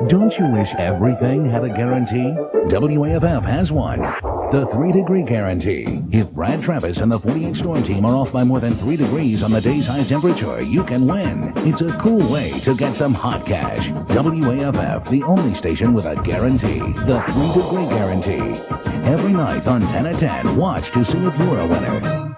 Don't you wish everything had a guarantee? WAFF has one. The 3-degree guarantee. If Brad Travis and the 48 Storm Team are off by more than 3 degrees on the day's high temperature, you can win. It's a cool way to get some hot cash. WAFF, the only station with a guarantee. The 3-degree guarantee. Every night on 10 at 10, watch to see if you're a winner.